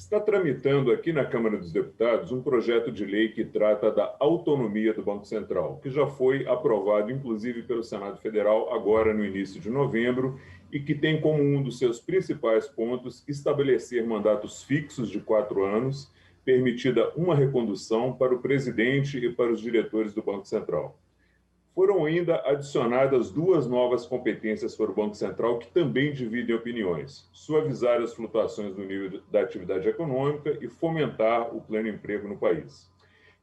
Está tramitando aqui na Câmara dos Deputados um projeto de lei que trata da autonomia do Banco Central, que já foi aprovado, inclusive, pelo Senado Federal, agora no início de novembro, e que tem como um dos seus principais pontos estabelecer mandatos fixos de 4 anos, permitida uma recondução para o presidente e para os diretores do Banco Central. Foram ainda adicionadas 2 novas competências para o Banco Central que também dividem opiniões: suavizar as flutuações do nível da atividade econômica e fomentar o pleno emprego no país.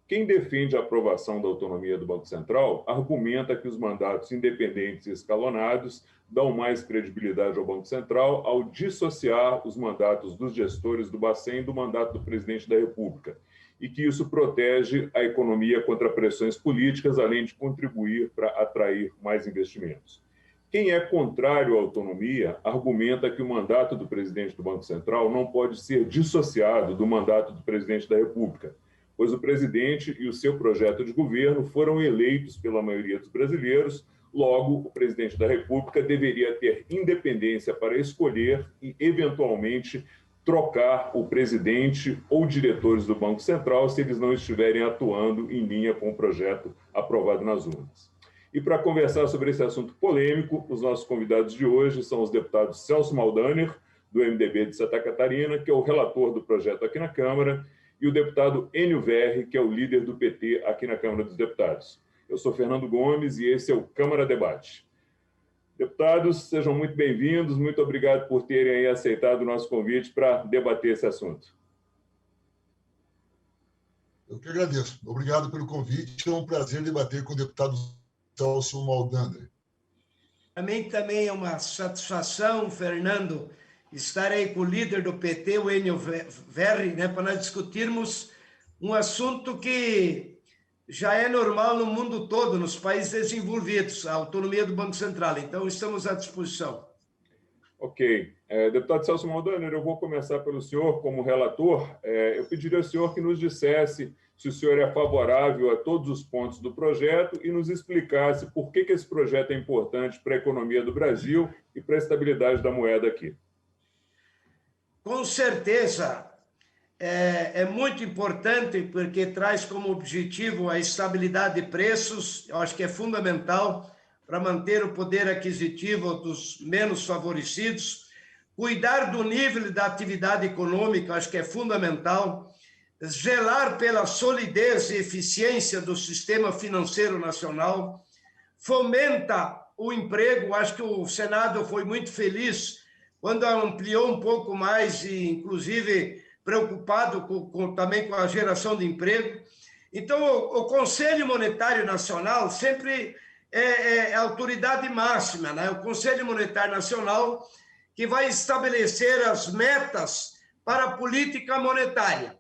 Quem defende a aprovação da autonomia do Banco Central argumenta que os mandatos independentes e escalonados dão mais credibilidade ao Banco Central ao dissociar os mandatos dos gestores do Bacen do mandato do presidente da República, e que isso protege a economia contra pressões políticas, além de contribuir para atrair mais investimentos. Quem é contrário à autonomia argumenta que o mandato do presidente do Banco Central não pode ser dissociado do mandato do presidente da República, pois o presidente e o seu projeto de governo foram eleitos pela maioria dos brasileiros. Logo, o presidente da República deveria ter independência para escolher e, eventualmente, trocar o presidente ou diretores do Banco Central se eles não estiverem atuando em linha com o projeto aprovado nas urnas. E para conversar sobre esse assunto polêmico, os nossos convidados de hoje são os deputados Celso Maldaner, do MDB de Santa Catarina, que é o relator do projeto aqui na Câmara, e o deputado Enio Verri, que é o líder do PT aqui na Câmara dos Deputados. Eu sou Fernando Gomes e esse é o Câmara Debate. Deputados, sejam muito bem-vindos, muito obrigado por terem aí aceitado o nosso convite para debater esse assunto. Eu que agradeço. Obrigado pelo convite. É um prazer debater com o deputado Celso Maldaner. Para mim também é uma satisfação, Fernando, estar aí com o líder do PT, o Enio Verri, para nós discutirmos um assunto que já é normal no mundo todo, nos países desenvolvidos, a autonomia do Banco Central. Então, estamos à disposição. Ok. Deputado Celso Maldaner, eu vou começar pelo senhor como relator. Eu pediria ao senhor que nos dissesse se o senhor é favorável a todos os pontos do projeto e nos explicasse por que esse projeto é importante para a economia do Brasil e para a estabilidade da moeda aqui. Com certeza. É muito importante porque traz como objetivo a estabilidade de preços. Eu acho que é fundamental para manter o poder aquisitivo dos menos favorecidos, cuidar do nível da atividade econômica, acho que é fundamental, zelar pela solidez e eficiência do sistema financeiro nacional, fomenta o emprego. Acho que o Senado foi muito feliz quando ampliou um pouco mais e, inclusive, preocupado também com a geração de emprego. Então, o Conselho Monetário Nacional sempre é a autoridade máxima, né? O Conselho Monetário Nacional que vai estabelecer as metas para a política monetária.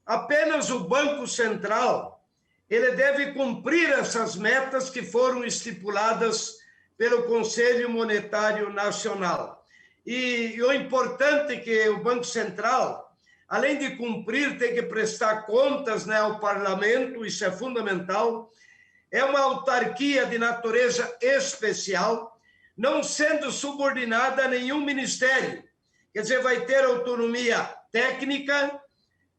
Apenas o Banco Central ele deve cumprir essas metas que foram estipuladas pelo Conselho Monetário Nacional. E o importante é que o Banco Central, além de cumprir, tem que prestar contas, ao parlamento, isso é fundamental. É uma autarquia de natureza especial, não sendo subordinada a nenhum ministério. Quer dizer, vai ter autonomia técnica,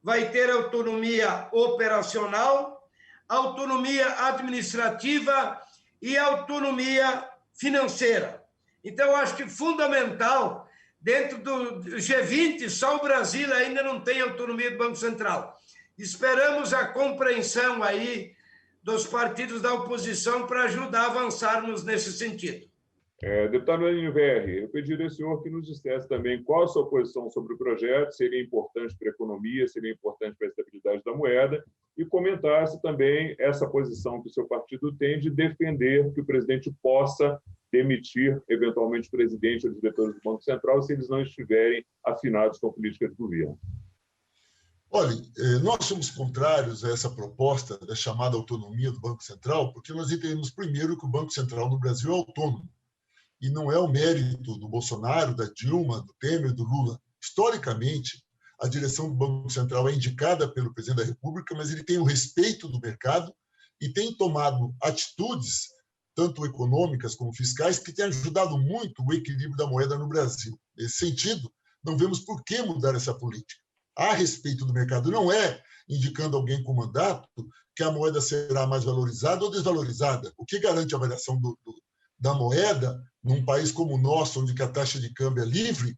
vai ter autonomia operacional, autonomia administrativa e autonomia financeira. Então, acho que fundamental. Dentro do G20, só o Brasil ainda não tem autonomia do Banco Central. Esperamos a compreensão aí dos partidos da oposição para ajudar a avançarmos nesse sentido. Deputado Enio Verri, eu pediria ao senhor que nos dissesse também qual a sua posição sobre o projeto, se ele é importante para a economia, se ele é importante para a estabilidade da moeda, e comentasse também essa posição que o seu partido tem de defender que o presidente possa demitir, eventualmente, o presidente ou diretores do Banco Central se eles não estiverem afinados com a política de governo. Olha, nós somos contrários a essa proposta da chamada autonomia do Banco Central, porque nós entendemos, primeiro, que o Banco Central no Brasil é autônomo. E não é o mérito do Bolsonaro, da Dilma, do Temer, do Lula. Historicamente, a direção do Banco Central é indicada pelo presidente da República, mas ele tem o respeito do mercado e tem tomado atitudes, tanto econômicas como fiscais, que têm ajudado muito o equilíbrio da moeda no Brasil. Nesse sentido, não vemos por que mudar essa política. a respeito do mercado. Não é indicando alguém com mandato que a moeda será mais valorizada ou desvalorizada. O que garante a variação da moeda num país como o nosso, onde a taxa de câmbio é livre,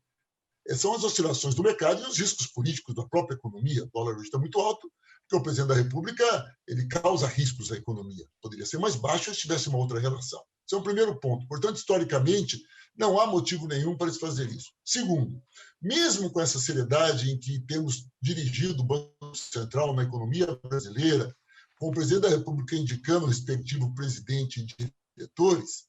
são as oscilações do mercado e os riscos políticos da própria economia. O dólar hoje está muito alto, porque o presidente da República ele causa riscos à economia. Poderia ser mais baixo se tivesse uma outra relação. Esse é o primeiro ponto. Portanto, historicamente, não há motivo nenhum para se fazer isso. Segundo, mesmo com essa seriedade em que temos dirigido o Banco Central na economia brasileira, com o presidente da República indicando o respectivo presidente e diretores,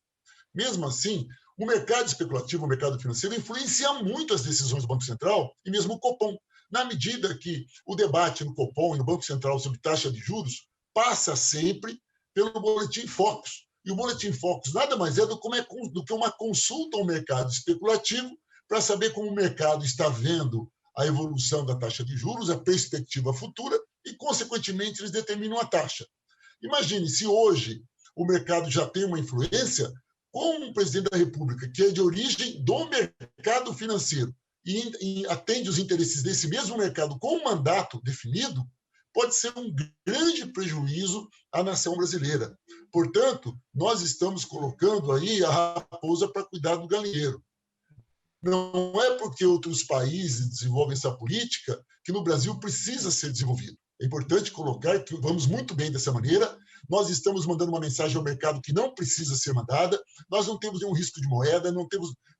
mesmo assim, o mercado especulativo, o mercado financeiro, influencia muito as decisões do Banco Central e mesmo o Copom, na medida que o debate no Copom e no Banco Central sobre taxa de juros passa sempre pelo Boletim Focus. E o Boletim Focus nada mais é do que uma consulta ao mercado especulativo para saber como o mercado está vendo a evolução da taxa de juros, a perspectiva futura e, consequentemente, eles determinam a taxa. Imagine se hoje o mercado já tem uma influência, como um presidente da República, que é de origem do mercado financeiro e atende os interesses desse mesmo mercado com um mandato definido, pode ser um grande prejuízo à nação brasileira. Portanto, nós estamos colocando aí a raposa para cuidar do galinheiro. Não é porque outros países desenvolvem essa política que no Brasil precisa ser desenvolvido. É importante colocar que vamos muito bem dessa maneira. Nós estamos mandando uma mensagem ao mercado que não precisa ser mandada. Nós não temos nenhum risco de moeda,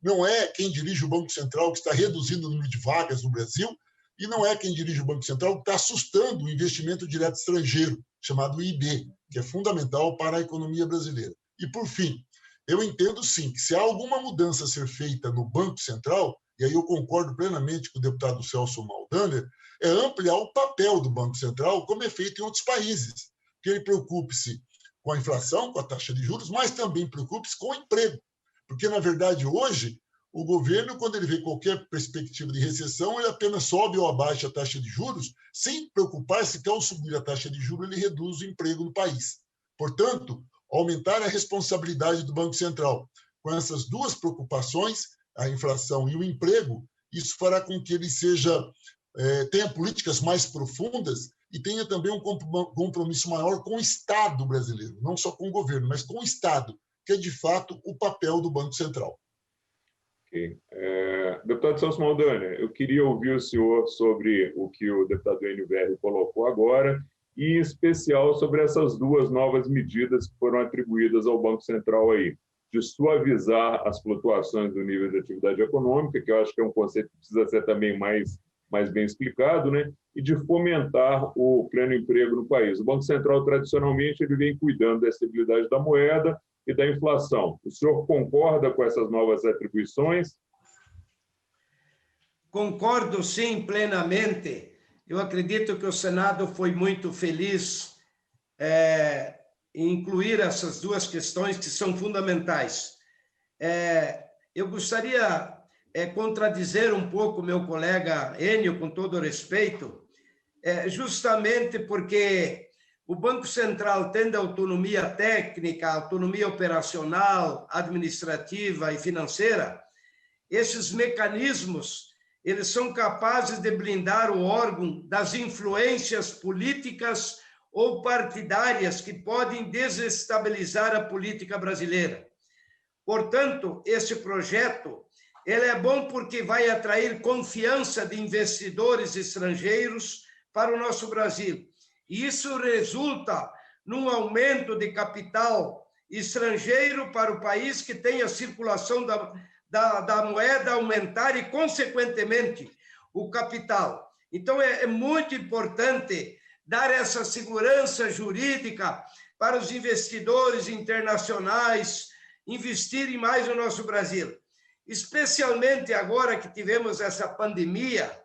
não é quem dirige o Banco Central que está reduzindo o número de vagas no Brasil e não é quem dirige o Banco Central que está assustando o investimento direto estrangeiro, chamado IB, que é fundamental para a economia brasileira. E, por fim, eu entendo, sim, que se há alguma mudança a ser feita no Banco Central, e aí eu concordo plenamente com o deputado Celso Maldaner, é ampliar o papel do Banco Central, como é feito em outros países. Que ele preocupe-se com a inflação, com a taxa de juros, mas também preocupe-se com o emprego. Porque, na verdade, hoje, o governo, quando ele vê qualquer perspectiva de recessão, ele apenas sobe ou abaixa a taxa de juros, sem preocupar-se que, ao subir a taxa de juros, ele reduz o emprego no país. Portanto, aumentar a responsabilidade do Banco Central com essas duas preocupações, a inflação e o emprego, isso fará com que ele tenha políticas mais profundas e tenha também um compromisso maior com o Estado brasileiro, não só com o governo, mas com o Estado, que é, de fato, o papel do Banco Central. Okay. Deputado Celso Maldaner, eu queria ouvir o senhor sobre o que o deputado Enio Verri colocou agora, e em especial sobre essas duas novas medidas que foram atribuídas ao Banco Central aí, de suavizar as flutuações do nível de atividade econômica, que eu acho que é um conceito que precisa ser também mais bem explicado, né? E de fomentar o pleno emprego no país. O Banco Central, tradicionalmente, ele vem cuidando da estabilidade da moeda e da inflação. O senhor concorda com essas novas atribuições? Concordo, sim, plenamente. Eu acredito que o Senado foi muito feliz em incluir essas duas questões que são fundamentais. Eu gostaria contradizer um pouco meu colega Enio, com todo respeito, justamente porque o Banco Central, tendo autonomia técnica, autonomia operacional, administrativa e financeira, esses mecanismos eles são capazes de blindar o órgão das influências políticas ou partidárias que podem desestabilizar a política brasileira. Portanto, esse projeto ele é bom porque vai atrair confiança de investidores estrangeiros para o nosso Brasil. E isso resulta num aumento de capital estrangeiro para o país, que tem a circulação da moeda aumentar e, consequentemente, o capital. Então, é muito importante dar essa segurança jurídica para os investidores internacionais investirem mais no nosso Brasil. Especialmente agora que tivemos essa pandemia,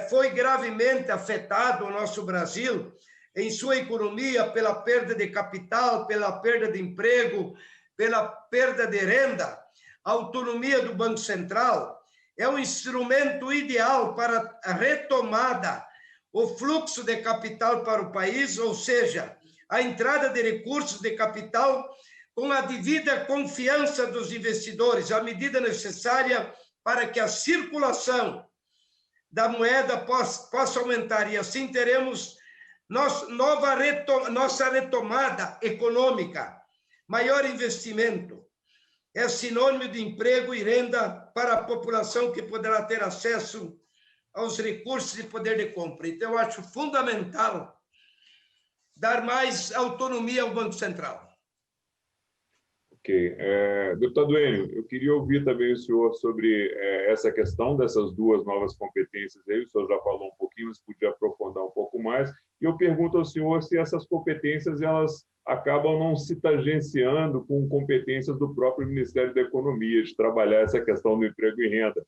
foi gravemente afetado o nosso Brasil em sua economia pela perda de capital, pela perda de emprego, pela perda de renda. A autonomia do Banco Central é um instrumento ideal para a retomada, o fluxo de capital para o país, ou seja, a entrada de recursos de capital com a devida confiança dos investidores, a medida necessária para que a circulação da moeda possa aumentar, e assim teremos nossa retomada econômica, maior investimento. É sinônimo de emprego e renda para a população que poderá ter acesso aos recursos e poder de compra. Então, eu acho fundamental dar mais autonomia ao Banco Central. Ok. Deputado Enio, eu queria ouvir também o senhor sobre essa questão dessas duas novas competências aí. O senhor já falou um pouquinho, mas podia aprofundar um pouco mais. E eu pergunto ao senhor se essas competências elas acabam não se tangenciando com competências do próprio Ministério da Economia, de trabalhar essa questão do emprego e renda.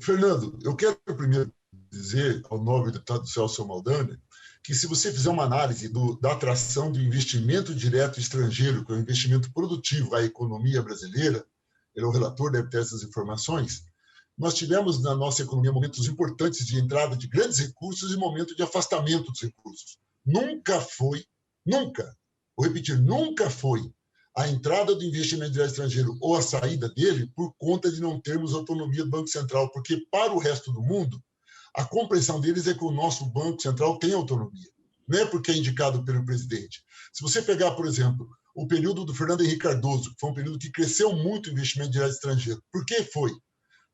Fernando, eu quero primeiro dizer ao nobre deputado Celso Maldanha que, se você fizer uma análise da atração do investimento direto estrangeiro, que é o investimento produtivo à economia brasileira, ele é o relator, deve ter essas informações, nós tivemos na nossa economia momentos importantes de entrada de grandes recursos e momento de afastamento dos recursos. Nunca, vou repetir, nunca foi a entrada do investimento direto estrangeiro ou a saída dele por conta de não termos autonomia do Banco Central, porque para o resto do mundo, a compreensão deles é que o nosso Banco Central tem autonomia, não é porque é indicado pelo presidente. Se você pegar, por exemplo, o período do Fernando Henrique Cardoso, que foi um período que cresceu muito o investimento direto estrangeiro, por que foi?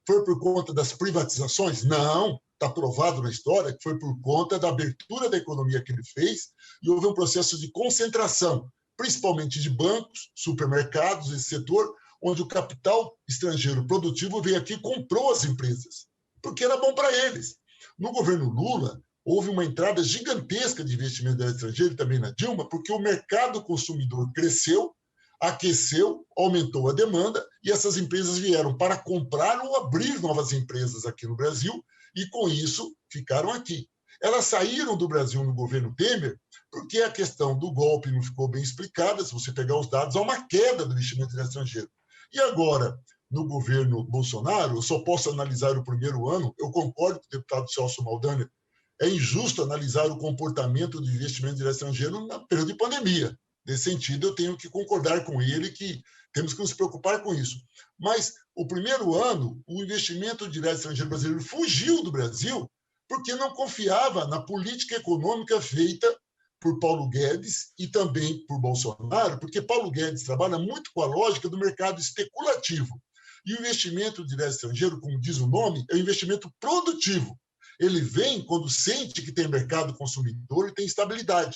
Foi por conta das privatizações? Não, está provado na história que foi por conta da abertura da economia que ele fez e houve um processo de concentração, principalmente de bancos, supermercados, esse setor, onde o capital estrangeiro produtivo veio aqui e comprou as empresas, porque era bom para eles. No governo Lula, houve uma entrada gigantesca de investimento estrangeiro, e também na Dilma, porque o mercado consumidor cresceu, aqueceu, aumentou a demanda, e essas empresas vieram para comprar ou abrir novas empresas aqui no Brasil, e com isso ficaram aqui. Elas saíram do Brasil no governo Temer, porque a questão do golpe não ficou bem explicada. Se você pegar os dados, há uma queda do investimento estrangeiro. E agora, no governo Bolsonaro, eu só posso analisar o primeiro ano. Eu concordo com o deputado Celso Maldanha, é injusto analisar o comportamento do investimento direto estrangeiro no período de pandemia. Nesse sentido, eu tenho que concordar com ele que temos que nos preocupar com isso. Mas, o primeiro ano, o investimento direto estrangeiro brasileiro fugiu do Brasil porque não confiava na política econômica feita por Paulo Guedes e também por Bolsonaro, porque Paulo Guedes trabalha muito com a lógica do mercado especulativo. E o investimento direto estrangeiro, como diz o nome, é um investimento produtivo. Ele vem quando sente que tem mercado consumidor e tem estabilidade.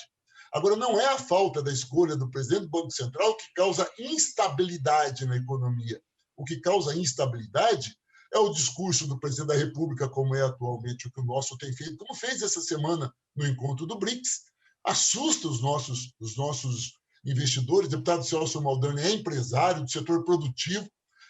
Agora, não é a falta da escolha do presidente do Banco Central que causa instabilidade na economia. O que causa instabilidade é o discurso do presidente da República, como é atualmente o que o nosso tem feito, como fez essa semana no encontro do BRICS, assusta os nossos investidores. O deputado Celso Maldanha é empresário do setor produtivo,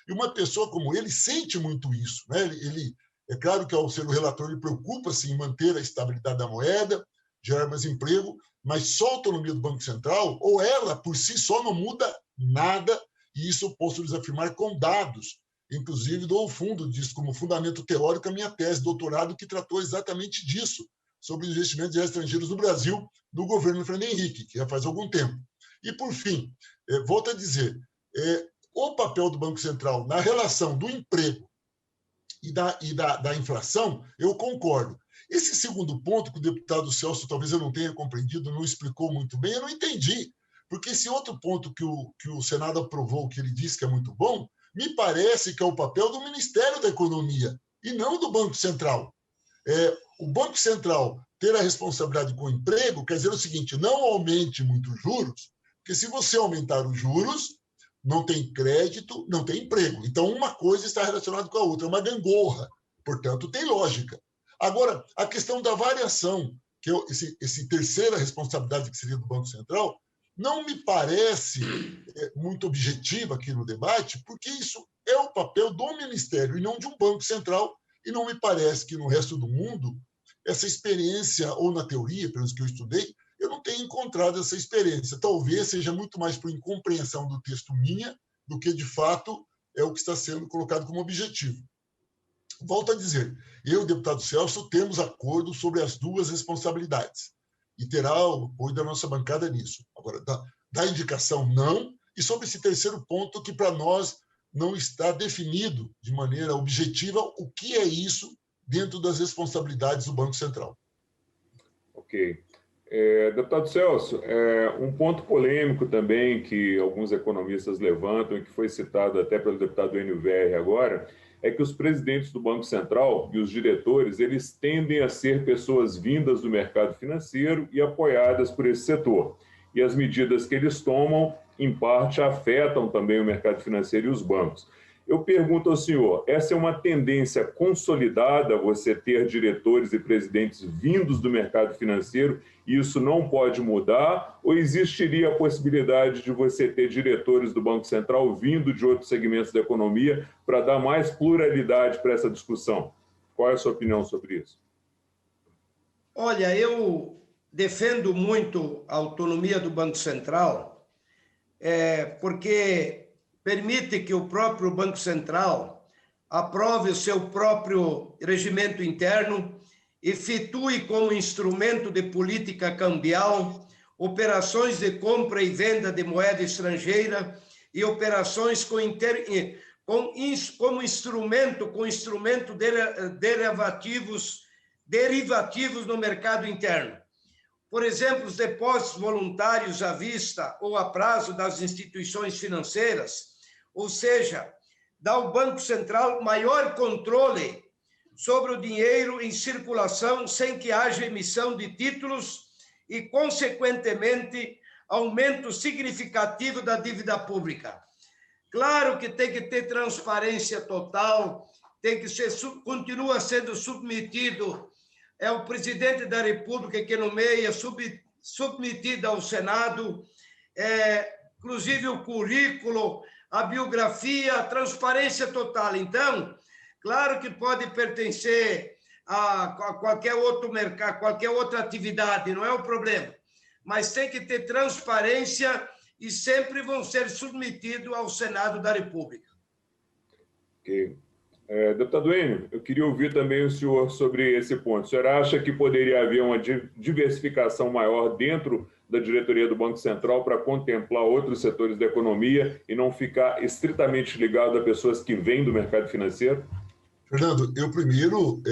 e uma pessoa como ele sente muito isso, né? Ele é claro que, ao ser o relator, ele preocupa-se em manter a estabilidade da moeda, gerar mais emprego, mas só a autonomia do Banco Central, ou ela por si só, não muda nada, e isso eu posso lhes afirmar com dados. Inclusive, dou ao fundo disso como fundamento teórico a minha tese de doutorado, que tratou exatamente disso, sobre os investimentos estrangeiros no Brasil, do governo Fernando Henrique, que já faz algum tempo. E, por fim, volto a dizer, o papel do Banco Central na relação do emprego e da inflação, eu concordo. Esse segundo ponto, que o deputado Celso, talvez eu não tenha compreendido, não explicou muito bem, eu não entendi. Porque esse outro ponto que o Senado aprovou, que ele disse que é muito bom, me parece que é o papel do Ministério da Economia e não do Banco Central. O Banco Central ter a responsabilidade com o emprego quer dizer o seguinte: não aumente muito os juros, porque se você aumentar os juros, não tem crédito, não tem emprego. Então, uma coisa está relacionada com a outra, é uma gangorra. Portanto, tem lógica. Agora, a questão da variação, que é essa terceira responsabilidade que seria do Banco Central, não me parece muito objetiva aqui no debate, porque isso é o papel do Ministério e não de um Banco Central, e não me parece que no resto do mundo essa experiência, ou na teoria, pelo menos que eu estudei, eu não tenho encontrado essa experiência. Talvez seja muito mais por incompreensão do texto minha do que, de fato, é o que está sendo colocado como objetivo. Volto a dizer, eu e o deputado Celso temos acordo sobre as duas responsabilidades e terá o apoio da nossa bancada nisso. Agora, da indicação, não. E sobre esse terceiro ponto, que para nós não está definido de maneira objetiva o que é isso dentro das responsabilidades do Banco Central. Ok. Deputado Celso, um ponto polêmico também que alguns economistas levantam e que foi citado até pelo deputado Enio Verri agora, é que os presidentes do Banco Central e os diretores, eles tendem a ser pessoas vindas do mercado financeiro e apoiadas por esse setor. E as medidas que eles tomam, em parte, afetam também o mercado financeiro e os bancos. Eu pergunto ao senhor, essa é uma tendência consolidada, você ter diretores e presidentes vindos do mercado financeiro, e isso não pode mudar? Ou existiria a possibilidade de você ter diretores do Banco Central vindo de outros segmentos da economia para dar mais pluralidade para essa discussão? Qual é a sua opinião sobre isso? Olha, eu defendo muito a autonomia do Banco Central, porque permite que o próprio Banco Central aprove o seu próprio regimento interno, efetue como instrumento de política cambial operações de compra e venda de moeda estrangeira e operações com instrumento derivativos no mercado interno. Por exemplo, os depósitos voluntários à vista ou a prazo das instituições financeiras, ou seja, dá ao Banco Central maior controle sobre o dinheiro em circulação sem que haja emissão de títulos e, consequentemente, aumento significativo da dívida pública. Claro que tem que ter transparência total, continua sendo submetido o presidente da República que nomeia, submetido ao Senado, inclusive o currículo, a biografia, a transparência total. Então, claro que pode pertencer a qualquer outro mercado, qualquer outra atividade, não é o problema. Mas tem que ter transparência e sempre vão ser submetidos ao Senado da República. Ok. Deputado Enio, eu queria ouvir também o senhor sobre esse ponto. O senhor acha que poderia haver uma diversificação maior dentro da diretoria do Banco Central para contemplar outros setores da economia e não ficar estritamente ligado a pessoas que vêm do mercado financeiro? Fernando, eu primeiro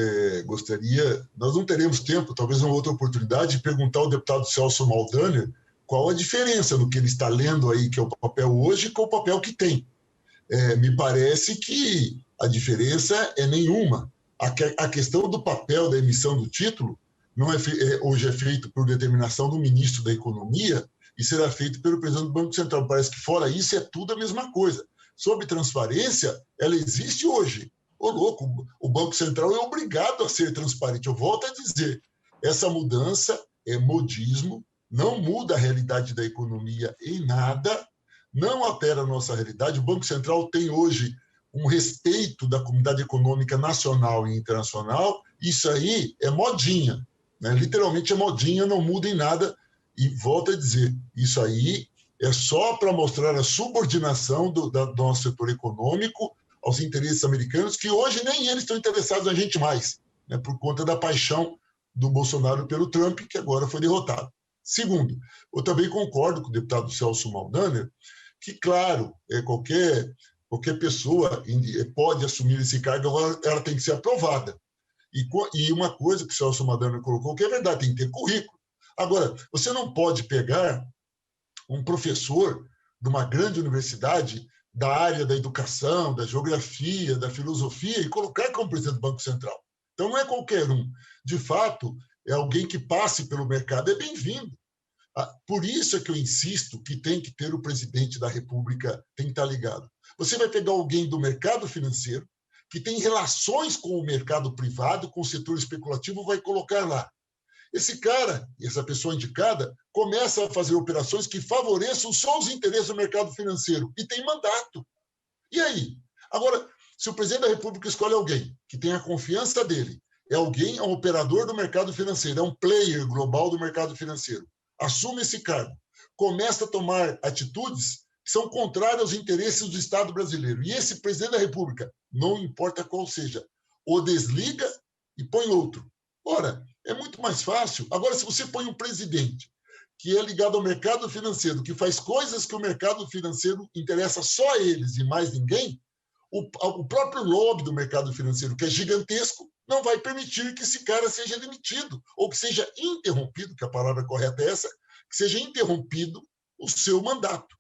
gostaria, nós não teremos tempo, talvez uma outra oportunidade, de perguntar ao deputado Celso Maldaner qual a diferença do que ele está lendo aí, que é o papel hoje, com o papel que tem. Me parece que a diferença é nenhuma. A questão do papel da emissão do título não hoje é feito por determinação do ministro da Economia e será feito pelo presidente do Banco Central. Parece que fora isso é tudo a mesma coisa. Sobre transparência, ela existe hoje. Ô louco, o Banco Central é obrigado a ser transparente. Eu volto a dizer, essa mudança é modismo, não muda a realidade da economia em nada, não altera a nossa realidade. O Banco Central tem hoje um respeito da comunidade econômica nacional e internacional. Isso aí é modinha, né? Literalmente é modinha, não muda em nada. E volto a dizer, isso aí é só para mostrar a subordinação do nosso setor econômico aos interesses americanos, que hoje nem eles estão interessados na gente mais, né? Por conta da paixão do Bolsonaro pelo Trump, que agora foi derrotado. Segundo, eu também concordo com o deputado Celso Maldaner, que, claro, qualquer pessoa pode assumir esse cargo, agora ela tem que ser aprovada. E uma coisa que o Celso Maldaner colocou, que é verdade, tem que ter currículo. Agora, você não pode pegar um professor de uma grande universidade da área da educação, da geografia, da filosofia e colocar como presidente do Banco Central. Então, não é qualquer um. De fato, é alguém que passe pelo mercado, é bem-vindo. Por isso é que eu insisto que tem que ter o presidente da República, tem que estar ligado. Você vai pegar alguém do mercado financeiro, que tem relações com o mercado privado, com o setor especulativo, vai colocar lá. Esse cara, essa pessoa indicada, começa a fazer operações que favoreçam só os interesses do mercado financeiro e tem mandato. E aí? Agora, se o presidente da República escolhe alguém que tem a confiança dele, é um operador do mercado financeiro, é um player global do mercado financeiro, assume esse cargo, começa a tomar atitudes que são contrárias aos interesses do Estado brasileiro. E esse presidente da República, não importa qual seja, o desliga e põe outro. Ora, é muito mais fácil. Agora, se você põe um presidente que é ligado ao mercado financeiro, que faz coisas que o mercado financeiro interessa só a eles e mais ninguém, o próprio lobby do mercado financeiro, que é gigantesco, não vai permitir que esse cara seja demitido, ou que seja interrompido, que a palavra correta é essa, que seja interrompido o seu mandato.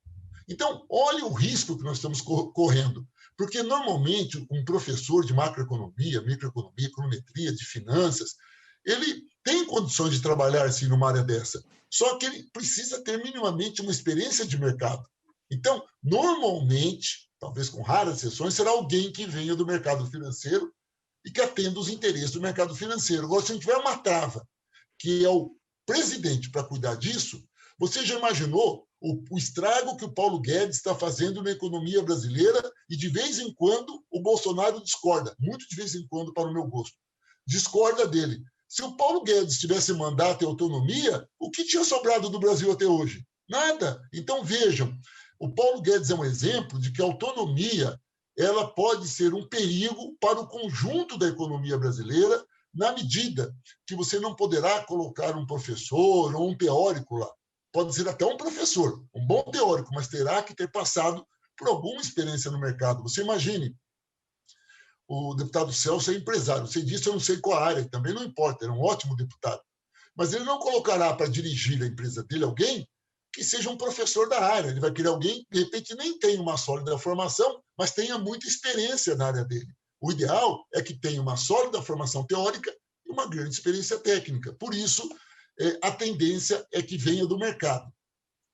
Então, olha o risco que nós estamos correndo, porque normalmente um professor de macroeconomia, microeconomia, econometria, de finanças, ele tem condições de trabalhar assim numa área dessa, só que ele precisa ter minimamente uma experiência de mercado. Então, normalmente, talvez com raras exceções, será alguém que venha do mercado financeiro e que atenda os interesses do mercado financeiro. Agora, se a gente tiver uma trava, que é o presidente para cuidar disso, você já imaginou o estrago que o Paulo Guedes está fazendo na economia brasileira? E de vez em quando o Bolsonaro discorda, muito de vez em quando, para o meu gosto, discorda dele. Se o Paulo Guedes tivesse mandato e autonomia, o que tinha sobrado do Brasil até hoje? Nada. Então, vejam, o Paulo Guedes é um exemplo de que a autonomia ela pode ser um perigo para o conjunto da economia brasileira, na medida que você não poderá colocar um professor ou um teórico lá. Pode ser até um professor, um bom teórico, mas terá que ter passado por alguma experiência no mercado. Você imagine, o deputado Celso é empresário. Você disse, eu não sei qual área, também não importa, ele é um ótimo deputado. Mas ele não colocará para dirigir a empresa dele alguém que seja um professor da área. Ele vai querer alguém que, de repente, nem tenha uma sólida formação, mas tenha muita experiência na área dele. O ideal é que tenha uma sólida formação teórica e uma grande experiência técnica. Por isso, a tendência é que venha do mercado.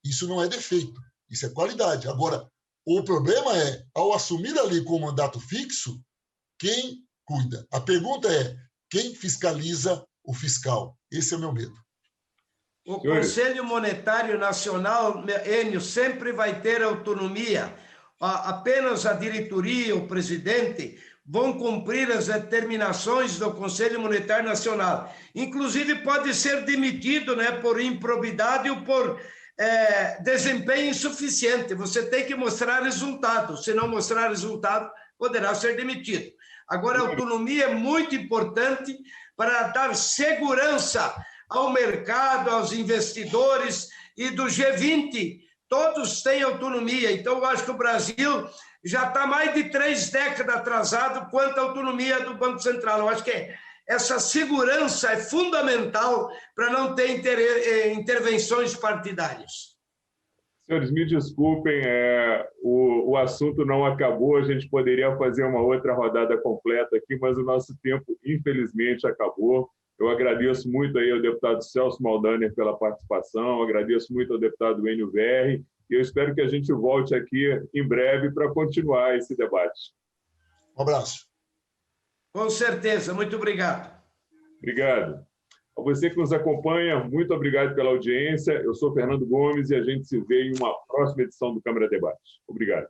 Isso não é defeito, isso é qualidade. Agora, o problema é, ao assumir ali com o mandato fixo, quem cuida? A pergunta é, quem fiscaliza o fiscal? Esse é o meu medo. O Conselho Monetário Nacional, Enio, sempre vai ter autonomia. Apenas a diretoria, o presidente, vão cumprir as determinações do Conselho Monetário Nacional. Inclusive, pode ser demitido, né, por improbidade ou por desempenho insuficiente. Você tem que mostrar resultado. Se não mostrar resultado, poderá ser demitido. Agora, a autonomia é muito importante para dar segurança ao mercado, aos investidores e do G20. Todos têm autonomia. Então, eu acho que o Brasil já está mais de 3 décadas atrasado quanto à autonomia do Banco Central. Eu acho que essa segurança é fundamental para não ter intervenções partidárias. Senhores, me desculpem, o assunto não acabou, a gente poderia fazer uma outra rodada completa aqui, mas o nosso tempo, infelizmente, acabou. Eu agradeço muito aí ao deputado Celso Maldaner pela participação, agradeço muito ao deputado Enio Verri, e eu espero que a gente volte aqui em breve para continuar esse debate. Um abraço. Com certeza, muito obrigado. Obrigado. A você que nos acompanha, muito obrigado pela audiência. Eu sou Fernando Gomes e a gente se vê em uma próxima edição do Câmara Debate. Obrigado.